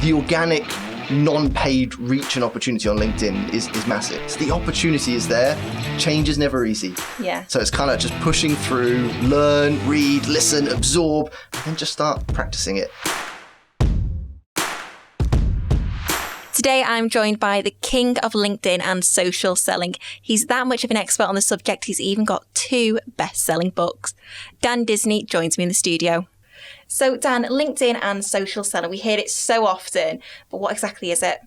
the organic non-paid reach and opportunity on LinkedIn is massive. So the opportunity is there. Change is never easy. Yeah. So it's kind of just pushing through, learn, read, listen, absorb, and just start practicing it. Today, I'm joined by the king of LinkedIn and social selling. He's that much of an expert on the subject, he's even got 2 best-selling books. Dan Disney joins me in the studio. So Dan, LinkedIn and social selling, we hear it so often, but what exactly is it?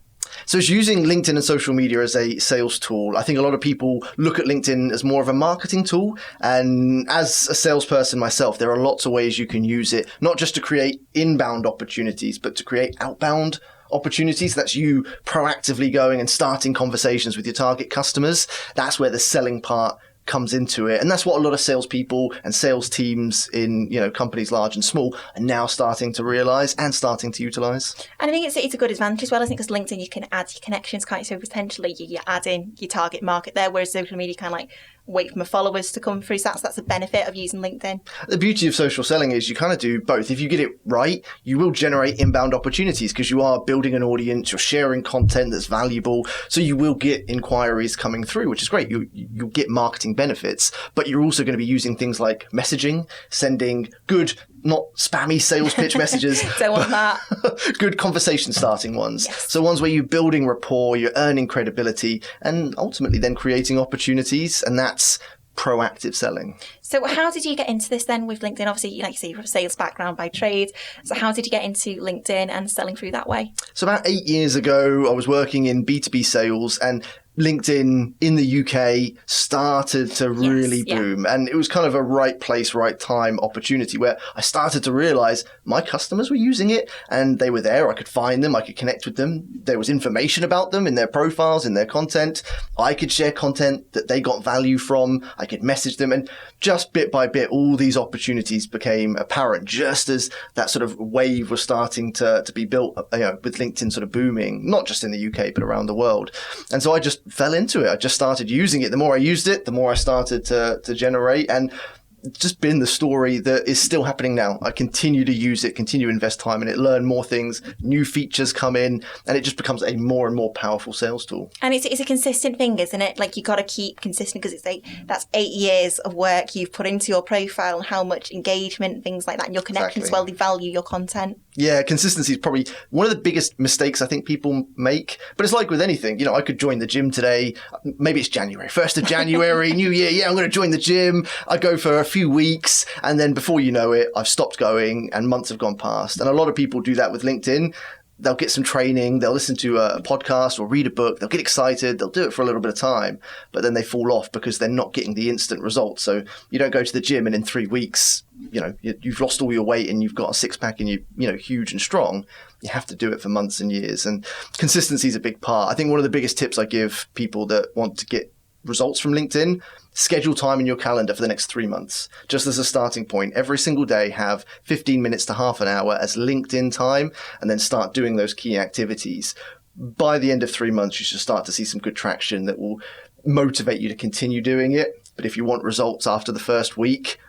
So it's using LinkedIn and social media as a sales tool. I think a lot of people look at LinkedIn as more of a marketing tool. And as a salesperson myself, there are lots of ways you can use it, not just to create inbound opportunities, but to create outbound opportunities. That's you proactively going and starting conversations with your target customers. That's where the selling part comes into it. And that's what a lot of salespeople and sales teams in, companies large and small are now starting to realize and starting to utilize. And I think it's a good advantage as well, isn't it? Because LinkedIn, you can add your connections, can't you? So potentially you add in your target market there, whereas social media kind of like wait for my followers to come through. So that's a benefit of using LinkedIn. The beauty of social selling is you kind of do both. If you get it right, you will generate inbound opportunities because you are building an audience, you're sharing content that's valuable. So you will get inquiries coming through, which is great. You'll get marketing benefits, but you're also going to be using things like messaging, sending good, not spammy sales pitch messages. Don't want that. Good conversation starting ones. Yes. So ones where you're building rapport, you're earning credibility, and ultimately then creating opportunities. And that's proactive selling. So how did you get into this then with LinkedIn? Obviously, like you say, you have a sales background by trade. So how did you get into LinkedIn and selling through that way? So about 8 years ago, I was working in B2B sales, and LinkedIn in the UK started to really boom. And it was kind of a right place, right time opportunity where I started to realize my customers were using it and they were there. I could find them. I could connect with them. There was information about them in their profiles, in their content. I could share content that they got value from. I could message them. And just bit by bit, all these opportunities became apparent just as that sort of wave was starting to be built, with LinkedIn sort of booming, not just in the UK, but around the world. And so I just fell into it. I just started using it. The more I used it, the more I started to generate, and it's just been the story that is still happening now. I continue to use it, continue to invest time in it, learn more things, new features come in, and it just becomes a more and more powerful sales tool. And it's a consistent thing, isn't it? Like, you got to keep consistent because that's 8 years of work you've put into your profile and how much engagement, things like that, and your connections, well, they value your content. Yeah, consistency is probably one of the biggest mistakes I think people make. But it's like with anything. I could join the gym today. Maybe it's January, 1st of January, New Year. Yeah, I'm going to join the gym. I go for a few weeks. And then before you know it, I've stopped going and months have gone past. And a lot of people do that with LinkedIn. They'll get some training, they'll listen to a podcast or read a book, they'll get excited, they'll do it for a little bit of time, but then they fall off because they're not getting the instant results. So you don't go to the gym and in 3 weeks, you've lost all your weight and you've got a six-pack and you're huge and strong. You have to do it for months and years. And consistency is a big part. I think one of the biggest tips I give people that want to get results from LinkedIn: schedule time in your calendar for the next 3 months. Just as a starting point, every single day have 15 minutes to half an hour as LinkedIn time, and then start doing those key activities. By the end of 3 months, you should start to see some good traction that will motivate you to continue doing it. But if you want results after the first week,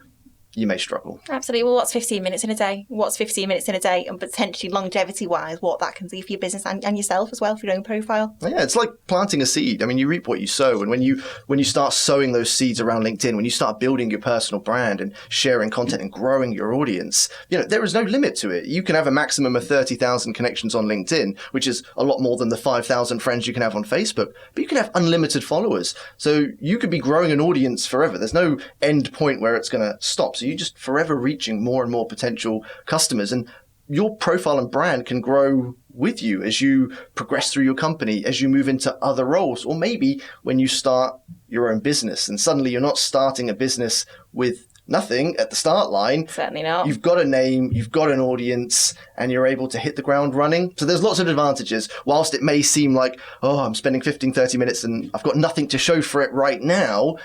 you may struggle. Absolutely. Well, what's 15 minutes in a day? What's 15 minutes in a day? And potentially longevity-wise, what that can do for your business and yourself as well, for your own profile. Yeah, it's like planting a seed. I mean, you reap what you sow. And when you start sowing those seeds around LinkedIn, when you start building your personal brand and sharing content and growing your audience, there is no limit to it. You can have a maximum of 30,000 connections on LinkedIn, which is a lot more than the 5,000 friends you can have on Facebook. But you can have unlimited followers. So you could be growing an audience forever. There's no end point where it's going to stop. So you're just forever reaching more and more potential customers, and your profile and brand can grow with you as you progress through your company, as you move into other roles, or maybe when you start your own business and suddenly you're not starting a business with nothing at the start line. Certainly not. You've got a name, you've got an audience, and you're able to hit the ground running. So there's lots of advantages. Whilst it may seem like, I'm spending 15, 30 minutes and I've got nothing to show for it right now,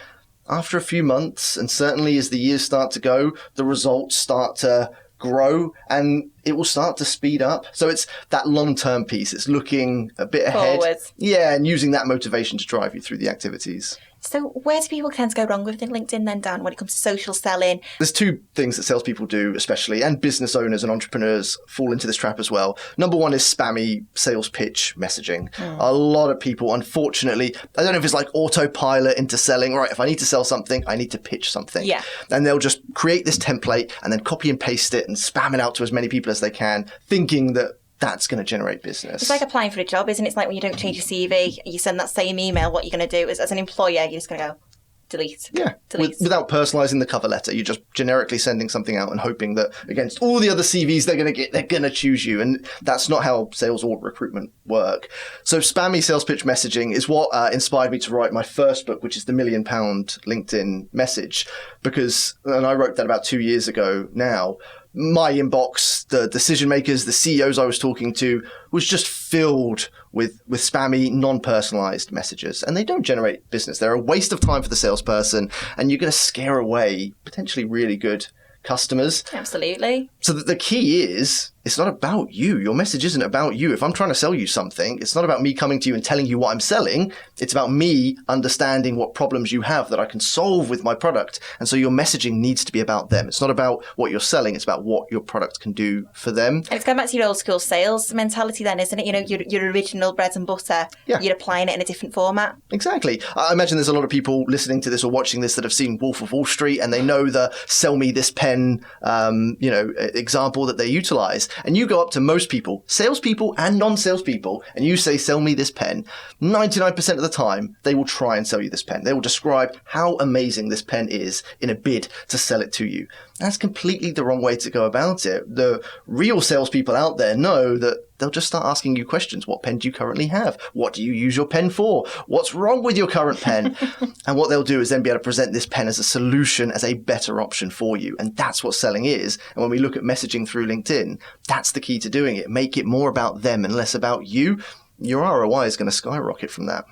after a few months, and certainly as the years start to go, the results start to grow and it will start to speed up. So it's that long-term piece. It's looking a bit ahead. Forwards. Yeah, and using that motivation to drive you through the activities. So where do people tend to go wrong with LinkedIn then, Dan, when it comes to social selling? There's two things that salespeople do, especially, and business owners and entrepreneurs fall into this trap as well. Number one is spammy sales pitch messaging. A lot of people, unfortunately, I don't know if it's like autopilot into selling, right? If I need to sell something, I need to pitch something. Yeah. And they'll just create this template and then copy and paste it and spam it out to as many people as they can, thinking that that's going to generate business. It's like applying for a job, isn't it? It's like when you don't change your CV, you send that same email, what you're going to do is, as an employer, you're just going to go, delete. Yeah, Delete. without personalising the cover letter. You're just generically sending something out and hoping that against all the other CVs they're going to get, they're going to choose you. And that's not how sales or recruitment work. So spammy sales pitch messaging is what inspired me to write my first book, which is the £1 Million LinkedIn Message. And I wrote that about 2 years ago now. My inbox, the decision makers, the CEOs I was talking to, was just filled with spammy, non-personalized messages. And they don't generate business. They're a waste of time for the salesperson, and you're going to scare away potentially really good customers. Absolutely. So the key is, it's not about you. Your message isn't about you. If I'm trying to sell you something, it's not about me coming to you and telling you what I'm selling. It's about me understanding what problems you have that I can solve with my product. And so your messaging needs to be about them. It's not about what you're selling. It's about what your product can do for them. And it's going back to your old school sales mentality then, isn't it? You know, your original bread and butter, you're applying it in a different format. Exactly. I imagine there's a lot of people listening to this or watching this that have seen Wolf of Wall Street, and they know the sell me this pen example that they utilize. And you go up to most people, salespeople and non-salespeople, and you say, sell me this pen. 99% of the time, they will try and sell you this pen. They will describe how amazing this pen is in a bid to sell it to you. That's completely the wrong way to go about it. The real salespeople out there know that they'll just start asking you questions. What pen do you currently have? What do you use your pen for? What's wrong with your current pen? And what they'll do is then be able to present this pen as a solution, as a better option for you. And that's what selling is. And when we look at messaging through LinkedIn, that's the key to doing it. Make it more about them and less about you. Your ROI is going to skyrocket from that.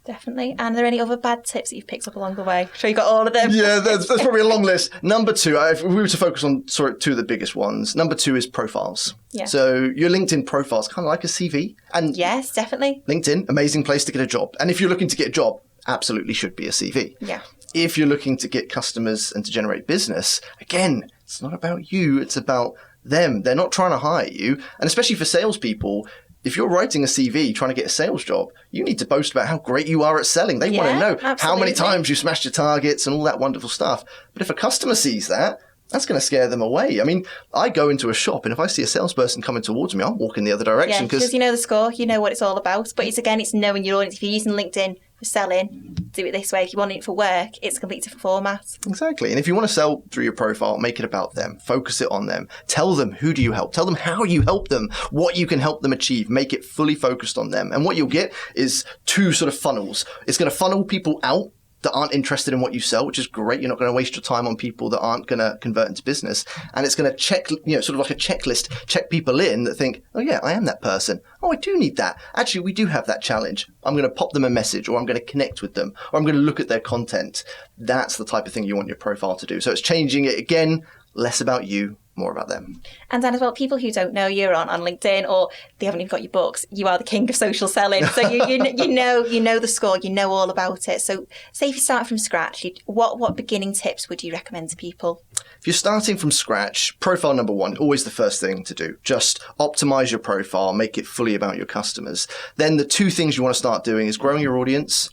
Definitely. And are there any other bad tips that you've picked up along the way? I'm sure you got all of them. Yeah, there's probably a long list. Number two, if we were to focus on two of the biggest ones, number two is profiles. Yeah. So your LinkedIn profile is kind of like a CV. And yes, definitely. LinkedIn, amazing place to get a job. And if you're looking to get a job, absolutely should be a CV. Yeah. If you're looking to get customers and to generate business, again, it's not about you, it's about them. They're not trying to hire you. And especially for salespeople, if you're writing a CV trying to get a sales job, you need to boast about how great you are at selling. They want to know how many times you smashed your targets and all that wonderful stuff. But if a customer sees that, that's going to scare them away. I mean, I go into a shop, and if I see a salesperson coming towards me, I'll walk in the other direction. Because you know the score, you know what it's all about. But it's knowing your audience. If you're using LinkedIn for selling, do it this way. If you want it for work, it's a completely different format. Exactly. And if you want to sell through your profile, make it about them. Focus it on them. Tell them who do you help. Tell them how you help them, what you can help them achieve. Make it fully focused on them. And what you'll get is two sort of funnels. It's going to funnel people out that aren't interested in what you sell, which is great. You're not going to waste your time on people that aren't going to convert into business. And it's going to check, sort of like a checklist, check people in that think, oh yeah, I am that person. Oh, I do need that. Actually, we do have that challenge. I'm going to pop them a message, or I'm going to connect with them, or I'm going to look at their content. That's the type of thing you want your profile to do. So it's changing it again, less about you, more about them. And then as well, people who don't know you're on LinkedIn, or they haven't even got your books, you are the king of social selling. So you know the score, you know all about it. So say if you start from scratch, what beginning tips would you recommend to people? If you're starting from scratch, profile number one, always the first thing to do. Just optimize your profile, make it fully about your customers. Then the two things you want to start doing is growing your audience.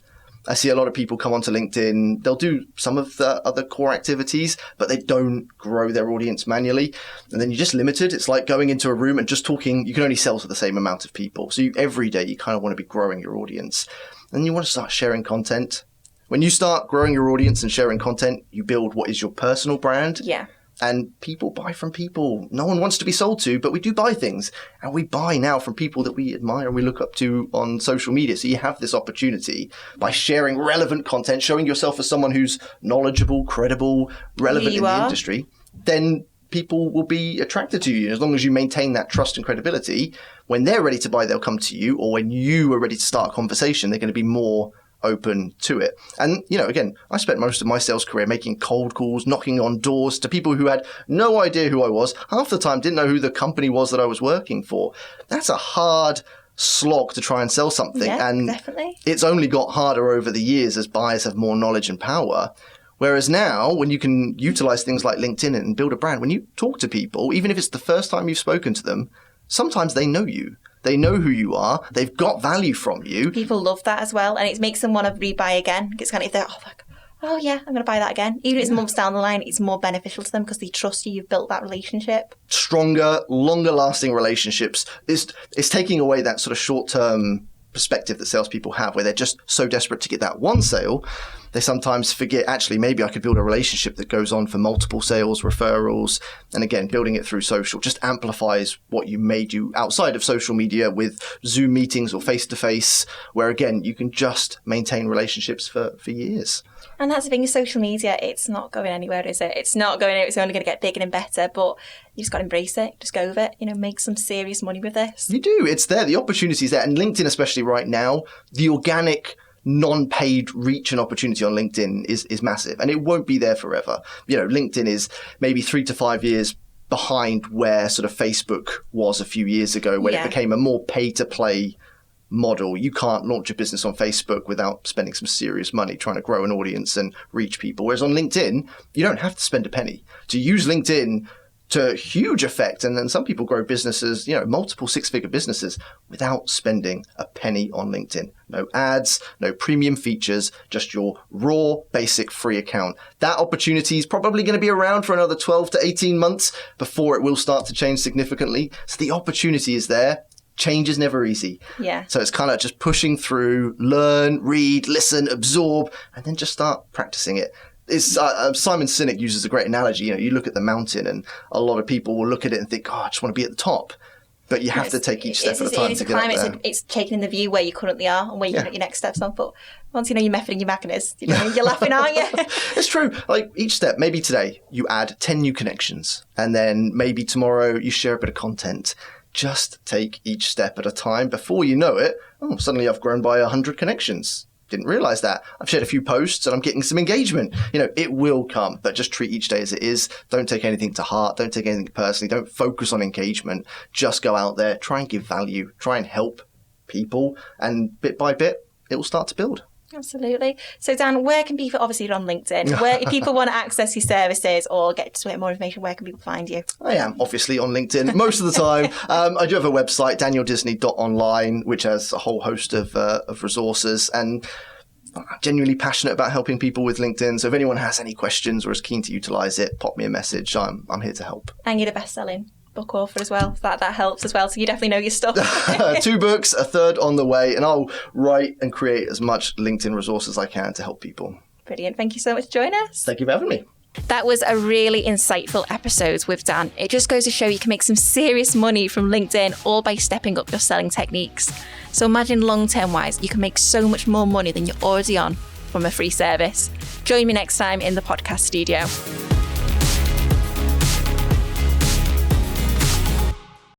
I see a lot of people come onto LinkedIn. They'll do some of the other core activities, but they don't grow their audience manually. And then you're just limited. It's like going into a room and just talking. You can only sell to the same amount of people. So every day you kind of want to be growing your audience. And you want to start sharing content. When you start growing your audience and sharing content, you build what is your personal brand. Yeah. And people buy from people. No one wants to be sold to, but we do buy things. And we buy now from people that we admire and we look up to on social media. So you have this opportunity by sharing relevant content, showing yourself as someone who's knowledgeable, credible, relevant in the industry. Then people will be attracted to you. As long as you maintain that trust and credibility, when they're ready to buy, they'll come to you. Or when you are ready to start a conversation, they're going to be more open to it. And, again, I spent most of my sales career making cold calls, knocking on doors to people who had no idea who I was. Half the time didn't know who the company was that I was working for. That's a hard slog to try and sell something. Yeah, and definitely. It's only got harder over the years as buyers have more knowledge and power. Whereas now, when you can utilize things like LinkedIn and build a brand, when you talk to people, even if it's the first time you've spoken to them, sometimes they know you. They know who you are. They've got value from you. People love that as well. And it makes them want to rebuy again. It's kind of, if they're, oh yeah, I'm going to buy that again. Even if it's months down the line, it's more beneficial to them because they trust you. You've built that relationship. Stronger, longer lasting relationships. It's taking away that sort of short-term perspective that salespeople have where they're just so desperate to get that one sale. They sometimes forget, actually, maybe I could build a relationship that goes on for multiple sales, referrals. And again, building it through social just amplifies what you may do outside of social media with Zoom meetings or face-to-face, where again, you can just maintain relationships for years. And that's the thing with social media, it's not going anywhere, is it? It's not going anywhere, it's only going to get bigger and better, but you just got to embrace it, just go with it, make some serious money with this. You do, it's there, the opportunity's there. And LinkedIn, especially right now, the organic non-paid reach and opportunity on LinkedIn is massive, and it won't be there forever. LinkedIn is maybe 3 to 5 years behind where sort of Facebook was a few years ago when it became a more pay-to-play model. You can't launch a business on Facebook without spending some serious money trying to grow an audience and reach people. Whereas on LinkedIn, you don't have to spend a penny. To use LinkedIn to huge effect, and then some people grow businesses, multiple six-figure businesses without spending a penny on LinkedIn. No ads, no premium features, just your raw, basic free account. That opportunity is probably going to be around for another 12 to 18 months before it will start to change significantly. So the opportunity is there. Change is never easy. Yeah. So it's kind of just pushing through, learn, read, listen, absorb, and then just start practicing it. It's Simon Sinek uses a great analogy. You look at the mountain, and a lot of people will look at it and think, "Oh, I just want to be at the top." But you have to take each step at a time to get up there. It's taking the view where you currently are and where you can get your next steps on. But once you know your method and your mechanism, you're laughing, aren't you? It's true. Like each step, maybe today you add 10 new connections, and then maybe tomorrow you share a bit of content. Just take each step at a time. Before you know it, suddenly I've grown by 100 connections. Didn't realize that. I've shared a few posts and I'm getting some engagement. It will come, but just treat each day as it is. Don't take anything to heart. Don't take anything personally. Don't focus on engagement. Just go out there, try and give value, try and help people, and bit by bit, it will start to build. Absolutely. So Dan, where can people, obviously you're on LinkedIn, where if people want to access your services or get to more information, where can people find you? I am obviously on LinkedIn most of the time. I do have a website, danieldisney.online, which has a whole host of resources, and I'm genuinely passionate about helping people with LinkedIn. So if anyone has any questions or is keen to utilize it, pop me a message. I'm here to help. And you're the best-selling book author as well. That helps as well. So you definitely know your stuff. 2 books, a third on the way, and I'll write and create as much LinkedIn resource as I can to help people. Brilliant. Thank you so much for joining us. Thank you for having me. That was a really insightful episode with Dan. It just goes to show you can make some serious money from LinkedIn all by stepping up your selling techniques. So imagine long-term wise, you can make so much more money than you're already on from a free service. Join me next time in the podcast studio.